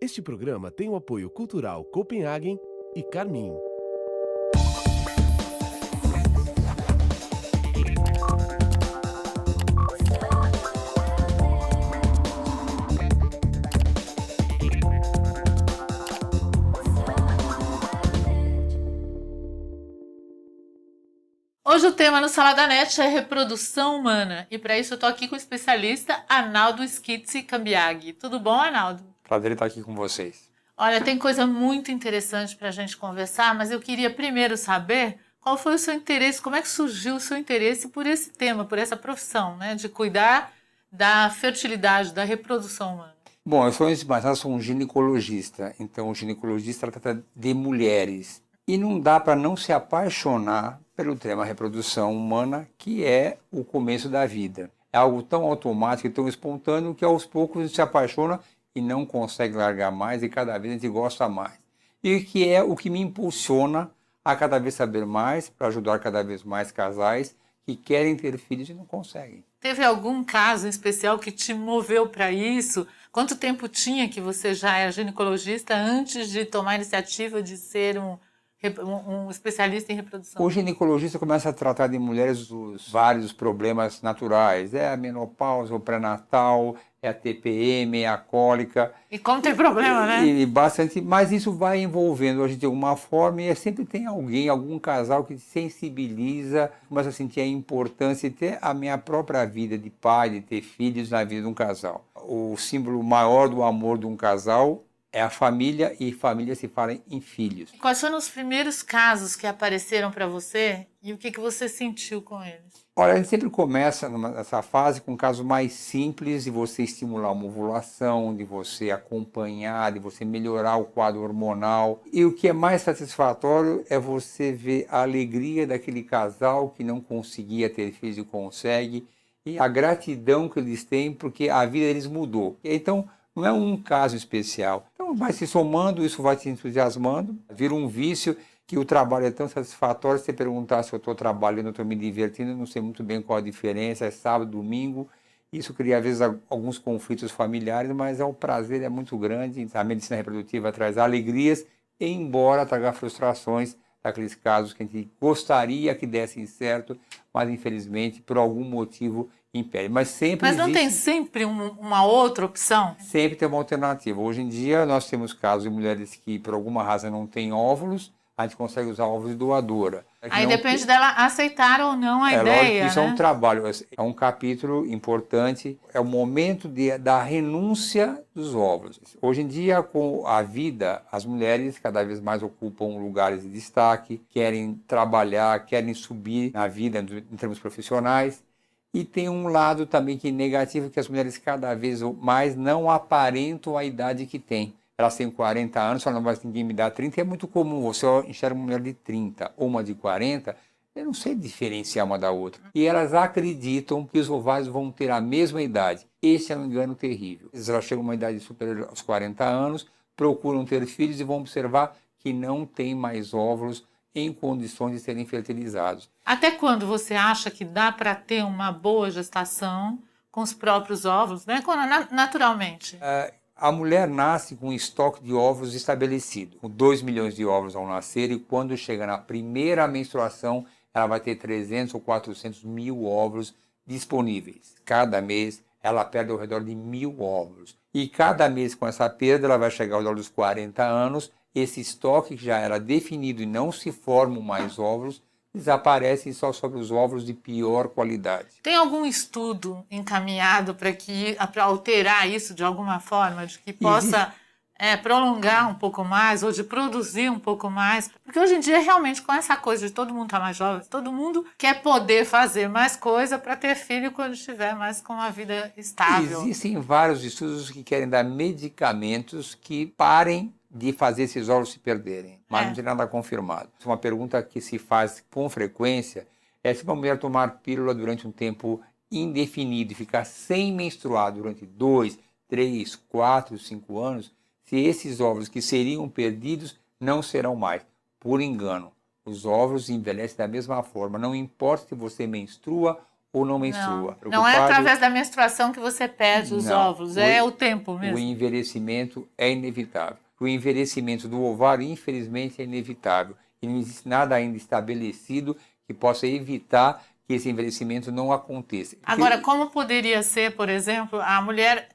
Este programa tem o apoio cultural Copenhagen e Carmin. Hoje o tema no Salada Net é reprodução humana e para isso eu estou aqui com o especialista Arnaldo Schizzi Cambiaghi. Tudo bom, Arnaldo? Prazer estar aqui com vocês. Olha, tem coisa muito interessante para a gente conversar, mas eu queria primeiro saber qual foi o seu interesse, como é que surgiu o seu interesse por esse tema, por essa profissão, né, de cuidar da fertilidade, da reprodução humana. Bom, eu sou, sou um ginecologista, então o ginecologista trata de mulheres. E não dá para não se apaixonar pelo tema reprodução humana, que é o começo da vida. É algo tão automático e tão espontâneo que aos poucos a gente se apaixona e não consegue largar mais e cada vez a gente gosta mais. E que é o que me impulsiona a cada vez saber mais, para ajudar cada vez mais casais que querem ter filhos e não conseguem. Teve algum caso em especial que te moveu para isso? Quanto tempo tinha que você já era ginecologista antes de tomar a iniciativa de ser um especialista em reprodução? O ginecologista começa a tratar de mulheres os vários problemas naturais. É a menopausa, o pré-natal, é a TPM, é a cólica. E como tem problema, né? E bastante, mas isso vai envolvendo a gente de alguma forma e sempre tem alguém, algum casal que sensibiliza, começa a sentir a importância de ter a minha própria vida de pai, de ter filhos na vida de um casal. O símbolo maior do amor de um casal é a família, e família se fala em filhos. Quais foram os primeiros casos que apareceram para você e o que você sentiu com eles? Olha, a gente sempre começa nessa fase com casos mais simples, de você estimular uma ovulação, de você acompanhar, de você melhorar o quadro hormonal. E o que é mais satisfatório é você ver a alegria daquele casal que não conseguia ter filhos e consegue, e a gratidão que eles têm porque a vida deles mudou. Então, não é um caso especial. Então vai se somando, isso vai te entusiasmando, vira um vício que o trabalho é tão satisfatório. Se você perguntar se eu estou trabalhando, eu estou me divertindo, eu não sei muito bem qual a diferença, é sábado, domingo. Isso cria às vezes alguns conflitos familiares, mas o prazer é muito grande. A medicina reprodutiva traz alegrias, embora traga frustrações daqueles casos que a gente gostaria que dessem certo, mas infelizmente por algum motivo impede. Mas não tem sempre uma outra opção? Sempre tem uma alternativa. Hoje em dia nós temos casos de mulheres que por alguma razão não têm óvulos, a gente consegue usar óvulos de doadora. Aí depende dela aceitar ou não a ideia, isso, né? É um trabalho, é um capítulo importante, é o momento da renúncia dos óvulos. Hoje em dia, com a vida, as mulheres cada vez mais ocupam lugares de destaque, querem trabalhar, querem subir na vida em termos profissionais. E tem um lado também que é negativo, que as mulheres cada vez mais não aparentam a idade que têm. Elas têm 40 anos, só não vai ninguém me dar 30, é muito comum. Você enxerga uma mulher de 30 ou uma de 40, eu não sei diferenciar uma da outra. E elas acreditam que os ovários vão ter a mesma idade. Esse é um engano terrível. Elas chegam a uma idade superior aos 40 anos, procuram ter filhos e vão observar que não tem mais óvulos em condições de serem fertilizados. Até quando você acha que dá para ter uma boa gestação com os próprios óvulos, né? Naturalmente? A mulher nasce com um estoque de óvulos estabelecido, com 2 milhões de óvulos ao nascer, e quando chega na primeira menstruação, ela vai ter 300 ou 400 mil óvulos disponíveis. Cada mês, ela perde ao redor de 1.000 óvulos. E cada mês, com essa perda, ela vai chegar ao redor dos 40 anos, esse estoque que já era definido e não se formam mais óvulos, desaparecem só sobre os óvulos de pior qualidade. Tem algum estudo encaminhado para alterar isso de alguma forma, de que possa prolongar um pouco mais ou de produzir um pouco mais? Porque hoje em dia, realmente, com essa coisa de todo mundo estar mais jovem, todo mundo quer poder fazer mais coisa para ter filho quando estiver mais com uma vida estável. Existem vários estudos que querem dar medicamentos que parem de fazer esses óvulos se perderem, mas não tem nada confirmado. Uma pergunta que se faz com frequência é se uma mulher tomar pílula durante um tempo indefinido e ficar sem menstruar durante 2, 3, 4, 5 anos, se esses óvulos que seriam perdidos não serão mais. Por engano, os óvulos envelhecem da mesma forma, não importa se você menstrua ou não menstrua. Não é através da menstruação que você perde os óvulos, é o tempo mesmo. O envelhecimento é inevitável. O envelhecimento do ovário, infelizmente, é inevitável. E não existe nada ainda estabelecido que possa evitar que esse envelhecimento não aconteça. Agora, como poderia ser, por exemplo, a mulher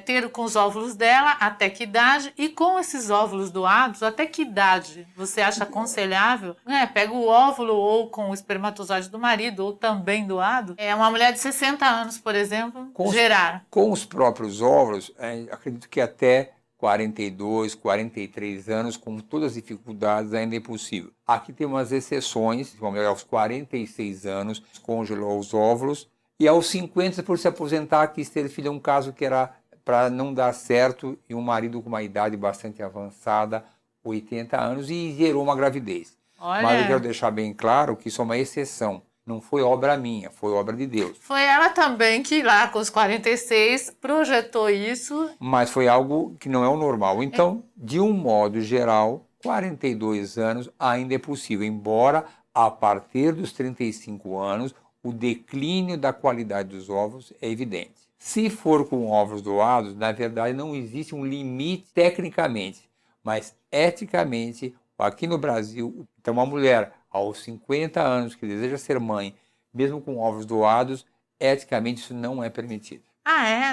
ter com os óvulos dela até que idade e com esses óvulos doados, até que idade você acha aconselhável? Pega o óvulo ou com o espermatozoide do marido ou também doado. Uma mulher de 60 anos, por exemplo, gerar. Com os próprios óvulos, acredito que até 42, 43 anos, com todas as dificuldades, ainda é possível. Aqui tem umas exceções, uma mulher aos 46 anos, congelou os óvulos, e aos 50, por se aposentar, quis ter filho, um caso que era para não dar certo, e um marido com uma idade bastante avançada, 80 anos, e gerou uma gravidez. Olha. Mas eu quero deixar bem claro que isso é uma exceção. Não foi obra minha, foi obra de Deus. Foi ela também que lá com os 46 projetou isso. Mas foi algo que não é o normal. Então, de um modo geral, 42 anos ainda é possível, embora a partir dos 35 anos o declínio da qualidade dos óvulos é evidente. Se for com óvulos doados, na verdade não existe um limite tecnicamente, mas eticamente, aqui no Brasil, então uma mulher aos 50 anos que deseja ser mãe, mesmo com óvulos doados, eticamente isso não é permitido.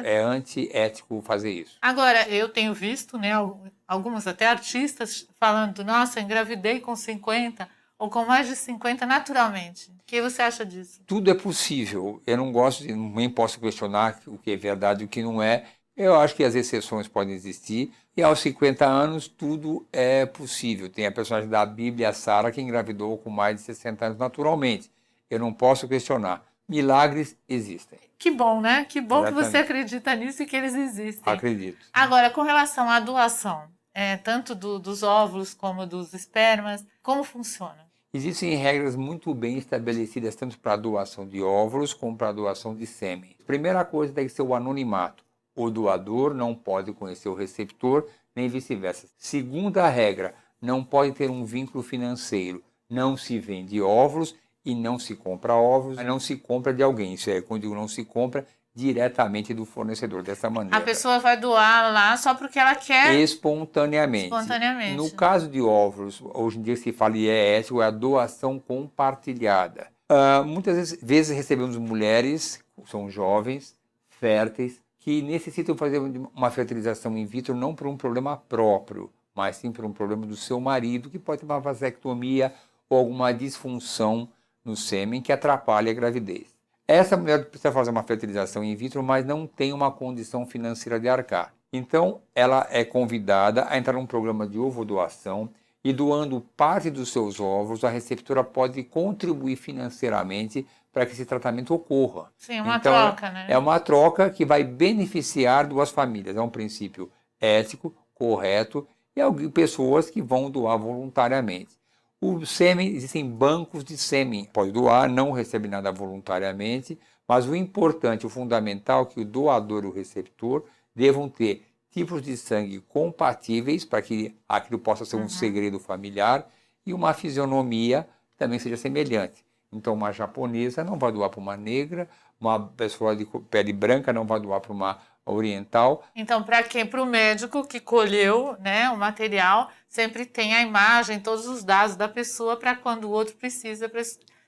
É antiético fazer isso. Agora, eu tenho visto, algumas até artistas falando, nossa, engravidei com 50 ou com mais de 50 naturalmente. O que você acha disso? Tudo é possível. Eu não gosto, nem posso questionar o que é verdade e o que não é. Eu acho que as exceções podem existir. E aos 50 anos, tudo é possível. Tem a personagem da Bíblia, Sara, que engravidou com mais de 60 anos naturalmente. Eu não posso questionar. Milagres existem. Que bom, né? Que bom Exatamente. Que você acredita nisso e que eles existem. Acredito. Agora, com relação à doação, tanto dos óvulos como dos espermas, como funciona? Existem regras muito bem estabelecidas, tanto para a doação de óvulos como para a doação de sêmen. Primeira coisa tem que ser o anonimato. O doador não pode conhecer o receptor, nem vice-versa. Segunda regra, não pode ter um vínculo financeiro. Não se vende óvulos e não se compra óvulos, não se compra de alguém. Isso é, quando eu digo não se compra, diretamente do fornecedor, dessa maneira. A pessoa vai doar lá só porque ela quer? Espontaneamente. No caso de óvulos, hoje em dia se fala e é ético, é a doação compartilhada. Muitas vezes recebemos mulheres, são jovens, férteis, que necessitam fazer uma fertilização in vitro não por um problema próprio, mas sim por um problema do seu marido, que pode ter uma vasectomia ou alguma disfunção no sêmen que atrapalha a gravidez. Essa mulher precisa fazer uma fertilização in vitro, mas não tem uma condição financeira de arcar. Então, ela é convidada a entrar num programa de ovodoação e, doando parte dos seus óvulos, a receptora pode contribuir financeiramente para que esse tratamento ocorra. Sim, uma troca, né? É uma troca que vai beneficiar duas famílias. É um princípio ético, correto, e há pessoas que vão doar voluntariamente. O sêmen, existem bancos de sêmen. Pode doar, não recebe nada voluntariamente, mas o importante, o fundamental, é que o doador e o receptor devam ter tipos de sangue compatíveis para que aquilo possa ser um segredo familiar e uma fisionomia que também seja semelhante. Então, uma japonesa não vai doar para uma negra, uma pessoa de pele branca não vai doar para uma oriental. Então, para o médico que colheu, o material, sempre tem a imagem, todos os dados da pessoa para quando o outro precisa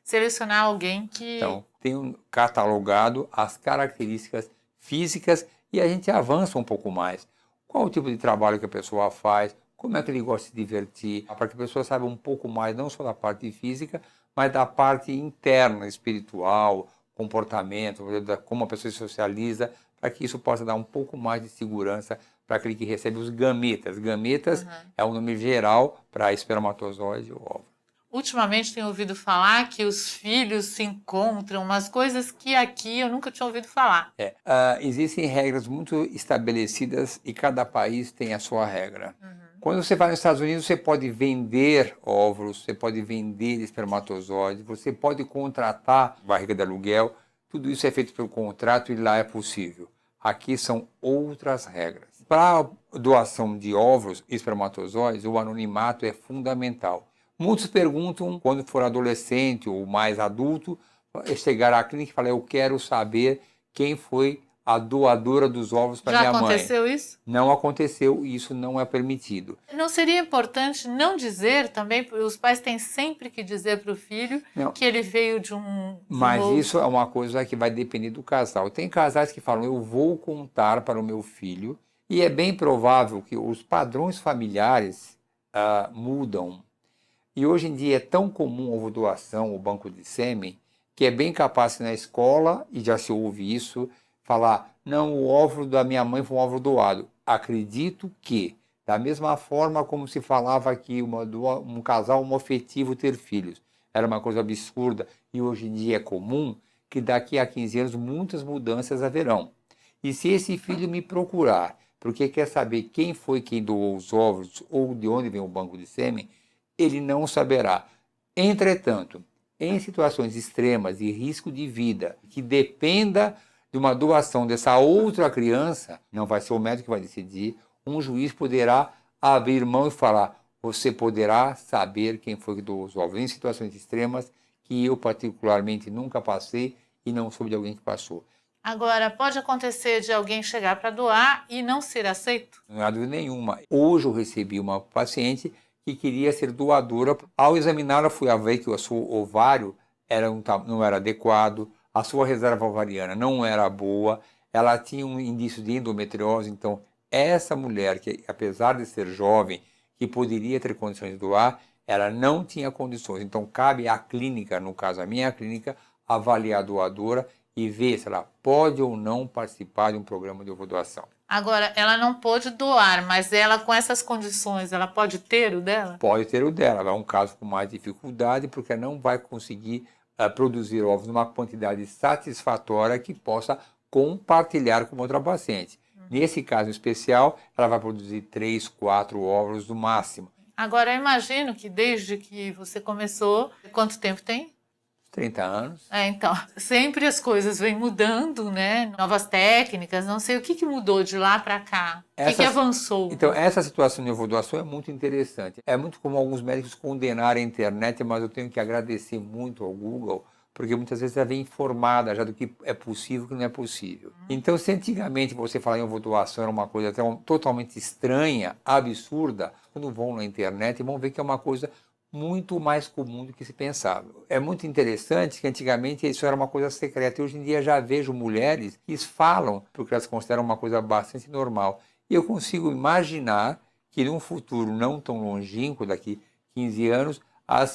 selecionar alguém que... Então, tem catalogado as características físicas e a gente avança um pouco mais. Qual o tipo de trabalho que a pessoa faz, como é que ele gosta de se divertir, para que a pessoa saiba um pouco mais, não só da parte física, mas da parte interna, espiritual, comportamento, como a pessoa se socializa, para que isso possa dar um pouco mais de segurança para aquele que recebe os gametas. Gametas é o nome geral para espermatozoide ou óvulo. Ultimamente tenho ouvido falar que os filhos se encontram, umas coisas que aqui eu nunca tinha ouvido falar. Existem regras muito estabelecidas e cada país tem a sua regra. Quando você vai nos Estados Unidos, você pode vender óvulos, você pode vender espermatozoides, você pode contratar barriga de aluguel, tudo isso é feito pelo contrato e lá é possível. Aqui são outras regras. Para a doação de óvulos e espermatozoides, o anonimato é fundamental. Muitos perguntam, quando for adolescente ou mais adulto, chegar à clínica e falar, eu quero saber quem foi a doadora dos ovos para minha mãe. Já aconteceu isso? Não aconteceu e isso não é permitido. Não seria importante não dizer também, os pais têm sempre que dizer para o filho que ele veio de um... Mas isso é uma coisa que vai depender do casal. Tem casais que falam, eu vou contar para o meu filho, e é bem provável que os padrões familiares mudam. E hoje em dia é tão comum a ovo-doação, o banco de sêmen, que é bem capaz na escola, e já se ouve isso, falar, não, o óvulo da minha mãe foi um óvulo doado. Acredito que, da mesma forma como se falava que um casal homoafetivo ter filhos, era uma coisa absurda, e hoje em dia é comum, que daqui a 15 anos muitas mudanças haverão. E se esse filho me procurar, porque quer saber quem foi quem doou os óvulos, ou de onde vem o banco de sêmen, ele não saberá. Entretanto, em situações extremas de risco de vida, que dependa de uma doação dessa outra criança, não vai ser o médico que vai decidir, um juiz poderá abrir mão e falar, você poderá saber quem foi que doou os ovos. Em situações extremas que eu particularmente nunca passei e não soube de alguém que passou. Agora, pode acontecer de alguém chegar para doar e não ser aceito? Não há dúvida nenhuma. Hoje eu recebi uma paciente que queria ser doadora. Ao examiná-la, fui a ver que o seu ovário não era adequado, a sua reserva ovariana não era boa, ela tinha um indício de endometriose. Então, essa mulher, que apesar de ser jovem, que poderia ter condições de doar, ela não tinha condições. Então, cabe à clínica, no caso a minha clínica, avaliar a doadora e ver se ela pode ou não participar de um programa de ovodoação. Agora, ela não pode doar, mas ela, com essas condições, ela pode ter o dela? Pode ter o dela. É um caso com mais dificuldade, porque ela não vai conseguir produzir ovos numa quantidade satisfatória que possa compartilhar com outra paciente. Nesse caso especial, ela vai produzir 3, 4 óvulos no máximo. Agora, eu imagino que desde que você começou, quanto tempo tem? 30 anos. Então, sempre as coisas vêm mudando, né? Novas técnicas, não sei o que mudou de lá para cá. O que avançou? Então, essa situação de ovodoação é muito interessante. É muito comum alguns médicos condenarem a internet, mas eu tenho que agradecer muito ao Google, porque muitas vezes ela vem informada já do que é possível e o que não é possível. Então, se antigamente você falar em ovodoação era uma coisa até totalmente estranha, absurda, quando vão na internet vão ver que é uma coisa muito mais comum do que se pensava. É muito interessante que antigamente isso era uma coisa secreta. E hoje em dia já vejo mulheres que falam, porque elas consideram uma coisa bastante normal. E eu consigo imaginar que num futuro não tão longínquo, daqui 15 anos,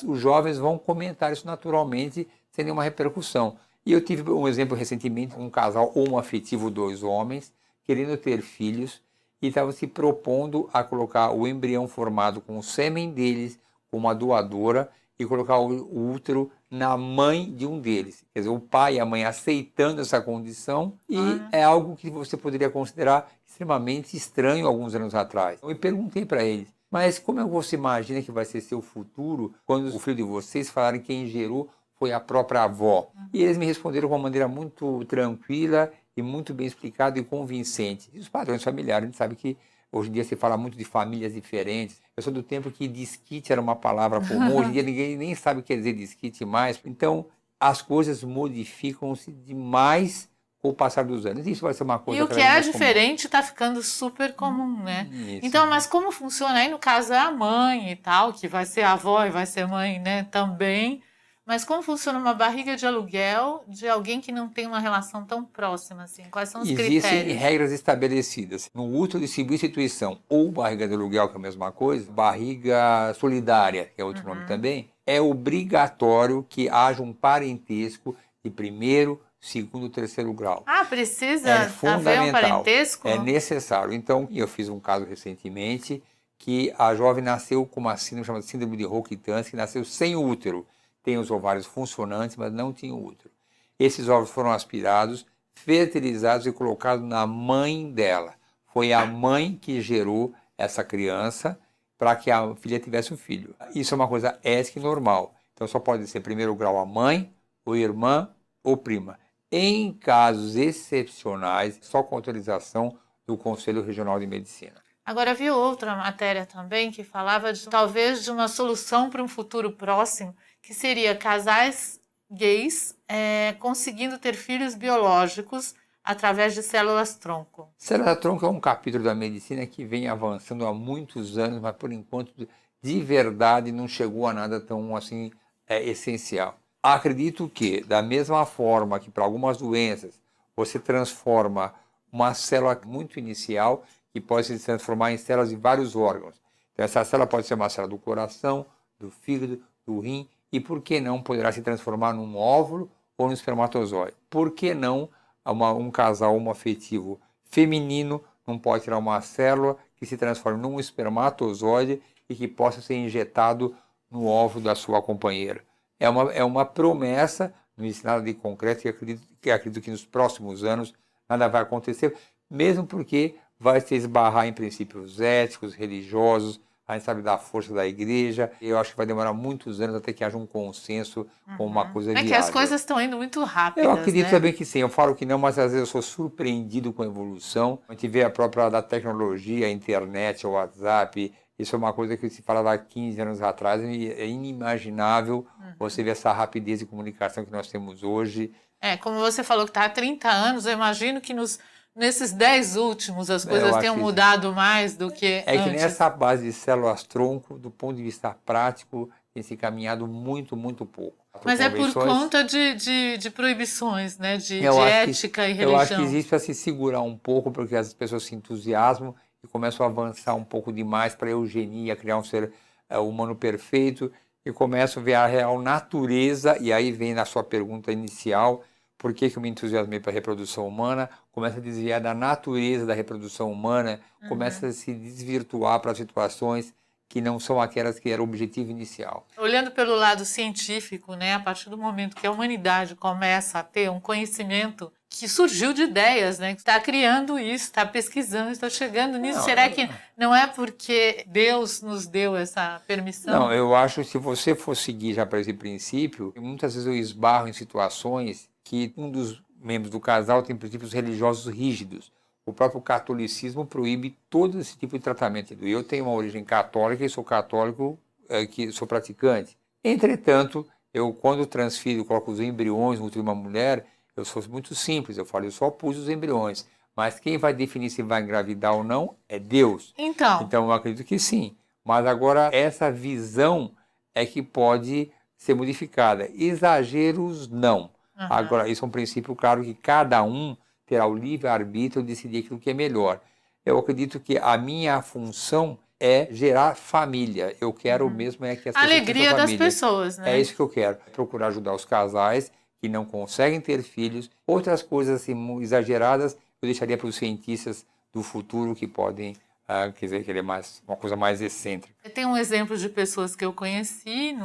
os jovens vão comentar isso naturalmente, sem nenhuma repercussão. E eu tive um exemplo recentemente, um casal homoafetivo, 2 homens, querendo ter filhos, e estavam se propondo a colocar o embrião formado com o sêmen deles, com uma doadora, e colocar o útero na mãe de um deles. Quer dizer, o pai e a mãe aceitando essa condição, e é algo que você poderia considerar extremamente estranho alguns anos atrás. Eu perguntei para eles, mas como você imagina que vai ser seu futuro quando o filho de vocês falarem que quem gerou foi a própria avó? E eles me responderam de uma maneira muito tranquila e muito bem explicada e convincente. E os padrões familiares, a gente sabe que hoje em dia se fala muito de famílias diferentes. Eu sou do tempo que desquite era uma palavra comum. Hoje em dia ninguém nem sabe o que quer dizer desquite mais. Então, as coisas modificam-se demais com o passar dos anos. Isso vai ser uma coisa... E o que era diferente está ficando super comum, né? Isso. Então, mas como funciona? Aí, no caso, é a mãe e tal, que vai ser avó e vai ser mãe, né, também. Mas como funciona uma barriga de aluguel de alguém que não tem uma relação tão próxima assim? Quais são os critérios? Existem regras estabelecidas. No útero de substituição ou barriga de aluguel, que é a mesma coisa, barriga solidária, que é outro nome também, é obrigatório que haja um parentesco de primeiro, segundo, terceiro grau. Precisa haver um parentesco? É necessário. Então, eu fiz um caso recentemente que a jovem nasceu com uma síndrome chamada síndrome de Rokitansky, que nasceu sem útero. Tem os ovários funcionantes, mas não tinha útero. Esses óvulos foram aspirados, fertilizados e colocados na mãe dela. Foi a mãe que gerou essa criança para que a filha tivesse um filho. Isso é uma coisa ética e normal. Então só pode ser primeiro grau a mãe, ou irmã, ou prima. Em casos excepcionais, só com autorização do Conselho Regional de Medicina. Agora, vi outra matéria também que falava talvez de uma solução para um futuro próximo, que seria casais gays conseguindo ter filhos biológicos através de células-tronco. Célula-tronco é um capítulo da medicina que vem avançando há muitos anos, mas por enquanto, de verdade, não chegou a nada tão assim essencial. Acredito que, da mesma forma que para algumas doenças você transforma uma célula muito inicial, que pode se transformar em células de vários órgãos. Então, essa célula pode ser uma célula do coração, do fígado, do rim, e por que não poderá se transformar num óvulo ou num espermatozoide? Por que não um casal homoafetivo feminino não pode tirar uma célula que se transforme num espermatozoide e que possa ser injetado no óvulo da sua companheira? É uma promessa, não existe nada de concreto, e acredito que nos próximos anos nada vai acontecer, mesmo porque vai se esbarrar em princípios éticos, religiosos, a gente sabe da força da igreja. Eu acho que vai demorar muitos anos até que haja um consenso com uma coisa viável. É que as coisas estão indo muito rápidas, eu acredito né? também que sim. Eu falo que não, mas às vezes eu sou surpreendido com a evolução. A gente vê a própria da tecnologia, a internet, o WhatsApp. Isso é uma coisa que se falava há 15 anos atrás e é inimaginável você ver essa rapidez de comunicação que nós temos hoje. Como você falou que está há 30 anos, eu imagino que nesses 10 últimos as coisas tenham mudado mais do que antes. Que nessa base de células-tronco, do ponto de vista prático, tem se caminhado muito, muito pouco. Mas é por conta de proibições, né? de ética e religião. Eu acho que existe para se segurar um pouco, porque as pessoas se entusiasmam e começam a avançar um pouco demais para a eugenia, criar um ser humano perfeito, e começam a ver a real natureza, e aí vem na sua pergunta inicial, por que eu me entusiasmei para a reprodução humana, começa a desviar da natureza da reprodução humana, começa a se desvirtuar para situações que não são aquelas que era o objetivo inicial. Olhando pelo lado científico, né, a partir do momento que a humanidade começa a ter um conhecimento que surgiu de ideias, né, está criando isso, está pesquisando, está chegando nisso. Será que não é porque Deus nos deu essa permissão? Não, eu acho que se você for seguir já para esse princípio, muitas vezes eu esbarro em situações que um dos membros do casal tem princípios religiosos rígidos. O próprio catolicismo proíbe todo esse tipo de tratamento. Eu tenho uma origem católica e sou católico, que sou praticante. Entretanto, eu quando transfiro, coloco os embriões no útero de uma mulher, eu sou muito simples, eu falo, eu só pus os embriões. Mas quem vai definir se vai engravidar ou não é Deus. Então eu acredito que sim. Mas agora essa visão é que pode ser modificada. Exageros, não. Agora, isso é um princípio claro que cada um terá o livre-arbítrio de decidir aquilo que é melhor. Eu acredito que a minha função é gerar família. Eu quero mesmo que as pessoas alegria das pessoas, né? É isso que eu quero. Procurar ajudar os casais que não conseguem ter filhos. Outras coisas assim, exageradas, eu deixaria para os cientistas do futuro que podem, quer dizer, querer uma coisa mais excêntrica. Eu tenho um exemplo de pessoas que eu conheci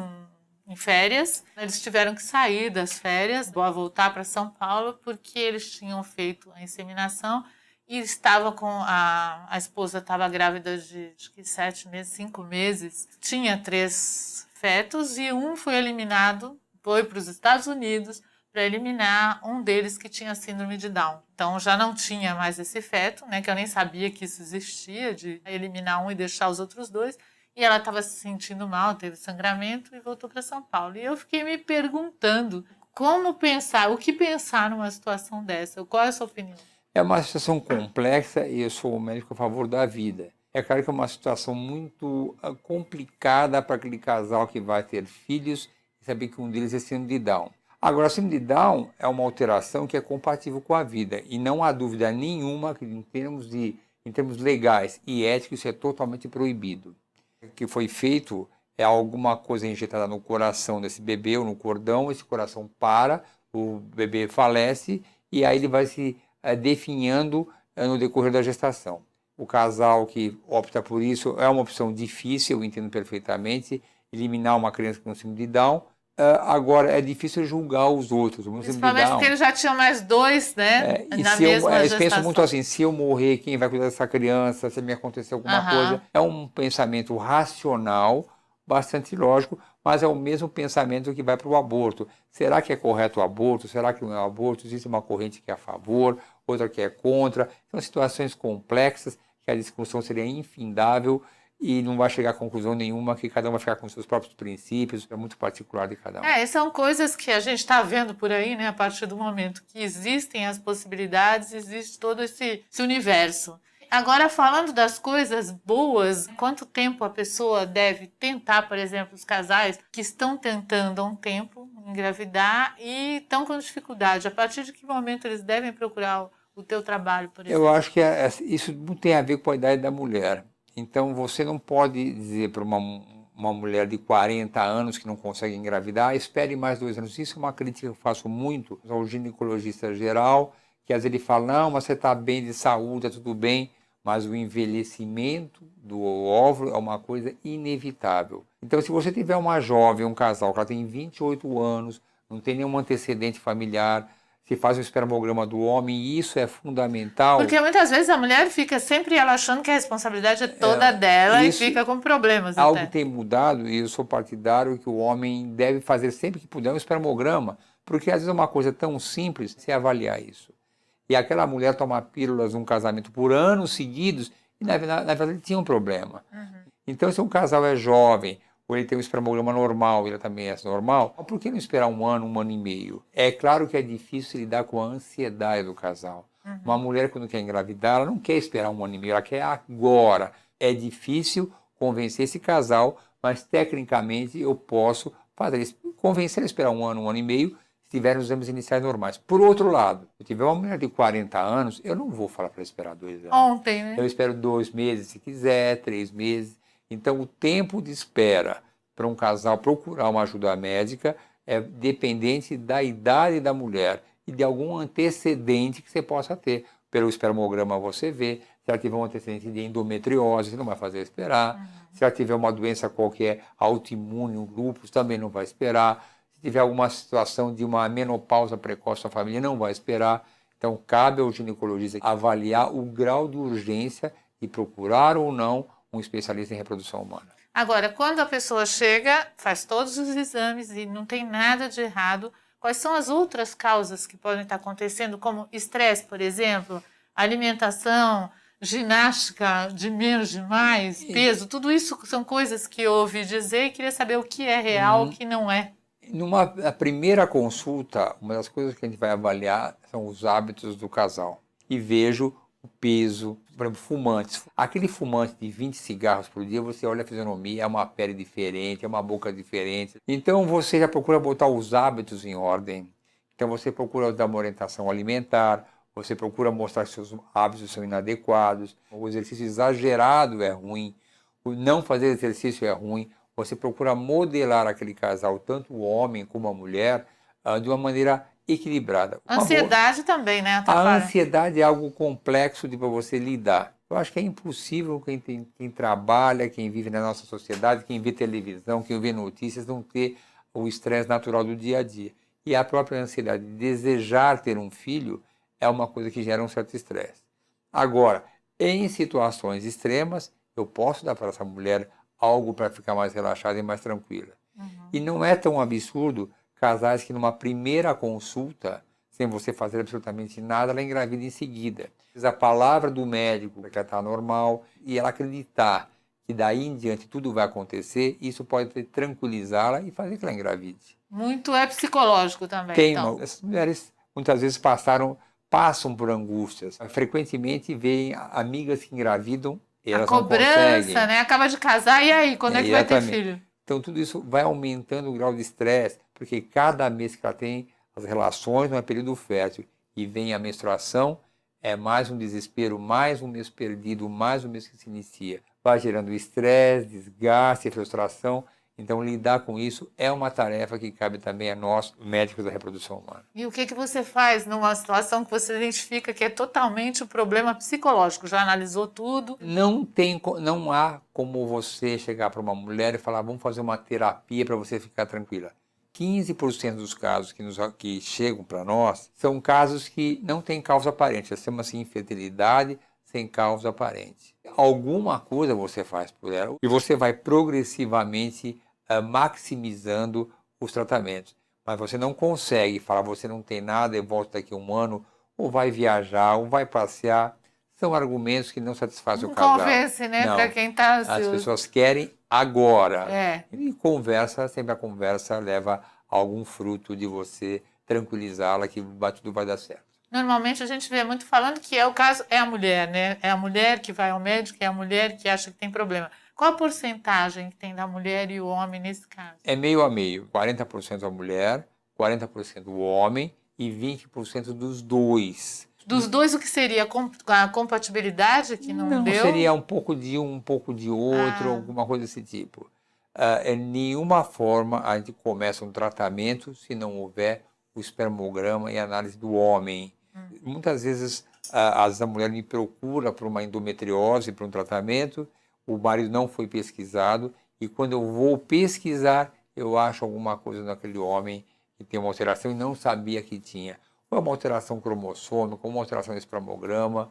em férias. Eles tiveram que sair das férias, voltar para São Paulo, porque eles tinham feito a inseminação e estava com a esposa estava grávida de 7 meses, 5 meses. Tinha 3 fetos e um foi eliminado, foi para os Estados Unidos para eliminar um deles que tinha síndrome de Down. Então já não tinha mais esse feto, né, que eu nem sabia que isso existia, de eliminar um e deixar os outros 2. E ela estava se sentindo mal, teve sangramento e voltou para São Paulo. E eu fiquei me perguntando como pensar, o que pensar numa situação dessa? Qual é a sua opinião? É uma situação complexa e eu sou um médico a favor da vida. É claro que é uma situação muito complicada para aquele casal que vai ter filhos e saber que um deles é síndrome de Down. Agora, a síndrome de Down é uma alteração que é compatível com a vida e não há dúvida nenhuma que em termos legais e éticos isso é totalmente proibido. O que foi feito é alguma coisa injetada no coração desse bebê ou no cordão, esse coração para, o bebê falece e aí ele vai se definhando no decorrer da gestação. O casal que opta por isso é uma opção difícil, eu entendo perfeitamente, eliminar uma criança com síndrome de Down. Agora, é difícil julgar os outros. Principalmente porque eles já tinham mais 2, né? Na mesma gestação. Eu penso muito assim, se eu morrer, quem vai cuidar dessa criança? Se me acontecer alguma coisa? É um pensamento racional, bastante lógico, mas é o mesmo pensamento que vai para o aborto. Será que é correto o aborto? Será que não é o aborto? Existe uma corrente que é a favor, outra que é contra. São situações complexas que a discussão seria infindável e não vai chegar a conclusão nenhuma, que cada um vai ficar com seus próprios princípios, é muito particular de cada um. E são coisas que a gente está vendo por aí, né? A partir do momento que existem as possibilidades, existe todo esse universo. Agora, falando das coisas boas, quanto tempo a pessoa deve tentar, por exemplo, os casais que estão tentando há um tempo engravidar e estão com dificuldade, a partir de que momento eles devem procurar o teu trabalho, por exemplo? Eu acho que isso não tem a ver com a idade da mulher. Então, você não pode dizer para uma mulher de 40 anos que não consegue engravidar, espere mais 2 anos. Isso é uma crítica que eu faço muito ao ginecologista geral, que às vezes ele fala, não, mas você está bem de saúde, está tudo bem, mas o envelhecimento do óvulo é uma coisa inevitável. Então, se você tiver uma jovem, um casal, que ela tem 28 anos, não tem nenhum antecedente familiar, se faz o espermograma do homem, e isso é fundamental. Porque muitas vezes a mulher fica sempre ela achando que a responsabilidade é toda dela e fica com problemas. Algo até. tem mudado, e eu sou partidário que o homem deve fazer sempre que puder um espermograma, porque às vezes é uma coisa tão simples você avaliar isso. E aquela mulher toma pílulas num casamento por anos seguidos, e na verdade tinha um problema. Então, se um casal é jovem, ou ele tem um espermograma normal, ele também é normal, por que não esperar 1 ano, 1 ano e meio? É claro que é difícil lidar com a ansiedade do casal. Uma mulher, quando quer engravidar, ela não quer esperar 1 ano e meio, ela quer agora. É difícil convencer esse casal, mas tecnicamente eu posso fazer isso. Convencer a esperar 1 ano, 1 ano e meio, se tiver os exames iniciais normais. Por outro lado, se eu tiver uma mulher de 40 anos, eu não vou falar para esperar 2 anos. Ontem, né? Eu espero 2 meses, se quiser, 3 meses. Então, o tempo de espera para um casal procurar uma ajuda médica é dependente da idade da mulher e de algum antecedente que você possa ter. Pelo espermograma você vê, se ela tiver um antecedente de endometriose, você não vai fazer esperar. Se ela tiver uma doença qualquer autoimune, um lúpus, também não vai esperar. Se tiver alguma situação de uma menopausa precoce na família, não vai esperar. Então, cabe ao ginecologista avaliar o grau de urgência e procurar ou não um especialista em reprodução humana. Agora, quando a pessoa chega, faz todos os exames e não tem nada de errado, quais são as outras causas que podem estar acontecendo, como estresse, por exemplo, alimentação, ginástica de menos de mais, peso, tudo isso são coisas que eu ouvi dizer e queria saber o que é real, o que não é. Numa primeira consulta, uma das coisas que a gente vai avaliar são os hábitos do casal. E vejo o peso, por exemplo, fumantes. Aquele fumante de 20 cigarros por dia, você olha a fisionomia, é uma pele diferente, é uma boca diferente. Então você já procura botar os hábitos em ordem. Então você procura dar uma orientação alimentar, você procura mostrar que seus hábitos são inadequados, o exercício exagerado é ruim, o não fazer exercício é ruim. Você procura modelar aquele casal, tanto o homem como a mulher, de uma maneira equilibrada. Ansiedade também, né? A ansiedade é algo complexo de para você lidar. Eu acho que é impossível quem trabalha, quem vive na nossa sociedade, quem vê televisão, quem vê notícias, não ter o estresse natural do dia a dia. E a própria ansiedade de desejar ter um filho é uma coisa que gera um certo estresse. Agora, em situações extremas, eu posso dar para essa mulher algo para ficar mais relaxada e mais tranquila. E não é tão absurdo casais que numa primeira consulta, sem você fazer absolutamente nada, ela engravida em seguida. A palavra do médico que ela está normal e ela acreditar que daí em diante tudo vai acontecer, isso pode tranquilizá-la e fazer que ela engravide. Muito é psicológico também. Então. Essas mulheres muitas vezes passam por angústias. Frequentemente veem amigas que engravidam e elas não conseguem. A cobrança, né? Acaba de casar, e aí? Quando é que vai ter filho? Então, tudo isso vai aumentando o grau de estresse, porque cada mês que ela tem as relações não é período fértil e vem a menstruação, é mais um desespero, mais um mês perdido, mais um mês que se inicia. Vai gerando estresse, desgaste, frustração. Então, lidar com isso é uma tarefa que cabe também a nós, médicos da reprodução humana. E o que você faz numa situação que você identifica que é totalmente um problema psicológico? Já analisou tudo? Não há como você chegar para uma mulher e falar, vamos fazer uma terapia para você ficar tranquila. 15% dos casos que chegam para nós são casos que não têm causa aparente. Chama-se infertilidade sem causa aparente. Alguma coisa você faz por ela e você vai progressivamente maximizando os tratamentos. Mas você não consegue falar, você não tem nada e volta daqui a 1 ano, ou vai viajar, ou vai passear, são argumentos que não satisfazem o Não casal. convence, né? Não. Para quem está As ansioso. pessoas querem agora. É. E conversa, sempre a conversa leva a algum fruto de você tranquilizá-la que tudo vai dar certo. Normalmente a gente vê muito falando que é o caso, é a mulher, né? É a mulher que vai ao médico, é a mulher que acha que tem problema. Qual a porcentagem que tem da mulher e o homem nesse caso? É meio a meio. 40% a mulher, 40% o homem e 20% dos dois. Dos dois, o que seria a compatibilidade que não deu? Seria um pouco de um pouco de outro, alguma coisa desse tipo. Em nenhuma forma a gente começa um tratamento se não houver o espermograma e a análise do homem. Muitas vezes a mulher me procura por uma endometriose, para um tratamento, o marido não foi pesquisado e quando eu vou pesquisar, eu acho alguma coisa naquele homem que tem uma alteração e não sabia que tinha. Ou uma alteração cromossômica, ou uma alteração no espermograma,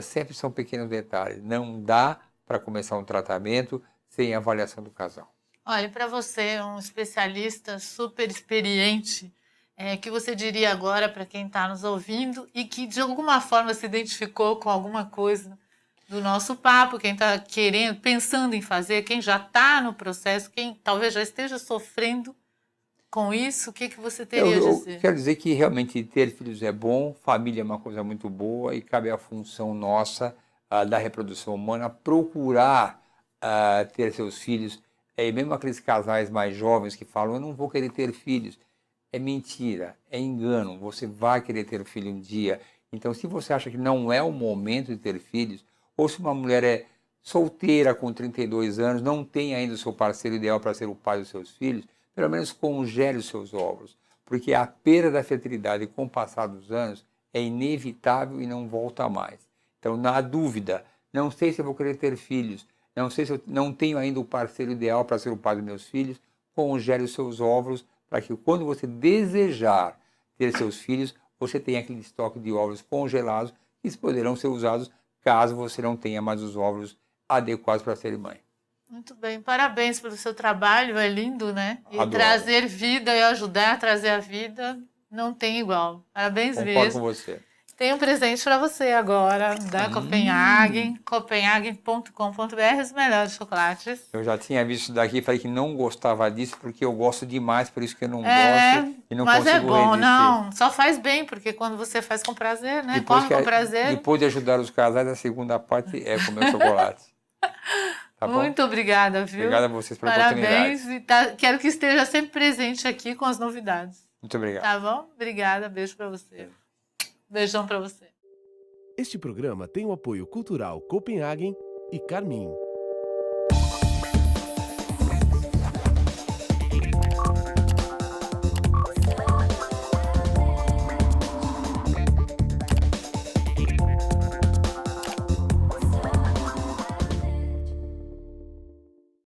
sempre são pequenos detalhes. Não dá para começar um tratamento sem avaliação do casal. Olha, para você, um especialista super experiente, que você diria agora para quem está nos ouvindo e que de alguma forma se identificou com alguma coisa do nosso papo, quem está querendo, pensando em fazer, quem já está no processo, quem talvez já esteja sofrendo com isso, o que você teria a dizer? Eu quero dizer que realmente ter filhos é bom, família é uma coisa muito boa e cabe a função nossa da reprodução humana procurar ter seus filhos. E mesmo aqueles casais mais jovens que falam, eu não vou querer ter filhos. É mentira, é engano. Você vai querer ter filho um dia. Então, se você acha que não é o momento de ter filhos, ou se uma mulher é solteira com 32 anos, não tem ainda o seu parceiro ideal para ser o pai dos seus filhos, pelo menos congele os seus óvulos. Porque a perda da fertilidade com o passar dos anos é inevitável e não volta mais. Então, na dúvida, não sei se eu vou querer ter filhos, não sei se eu não tenho ainda o parceiro ideal para ser o pai dos meus filhos, congele os seus óvulos para que quando você desejar ter seus filhos, você tenha aquele estoque de óvulos congelados que poderão ser usados caso você não tenha mais os óvulos adequados para ser mãe. Muito bem, parabéns pelo seu trabalho, é lindo, né? E Adoro. trazer vida e ajudar a trazer a vida não tem igual. Parabéns Concordo mesmo. com você. Tem um presente para você agora, da Copenhagen, copenhagen.com.br, os melhores chocolates. Eu já tinha visto isso daqui e falei que não gostava disso porque eu gosto demais, por isso que eu não gosto e não mas consigo é bom, resistir. Não, só faz bem, porque quando você faz com prazer, né? Depois Come com prazer. Depois de ajudar os casais, a segunda parte é comer chocolate. Tá bom? Muito obrigada, viu? Obrigado a vocês pela Parabéns oportunidade. e quero que esteja sempre presente aqui com as novidades. Muito obrigado. Tá bom? Obrigada, beijo para você. Beijão para você. Este programa tem o apoio cultural Copenhagen e Carmin.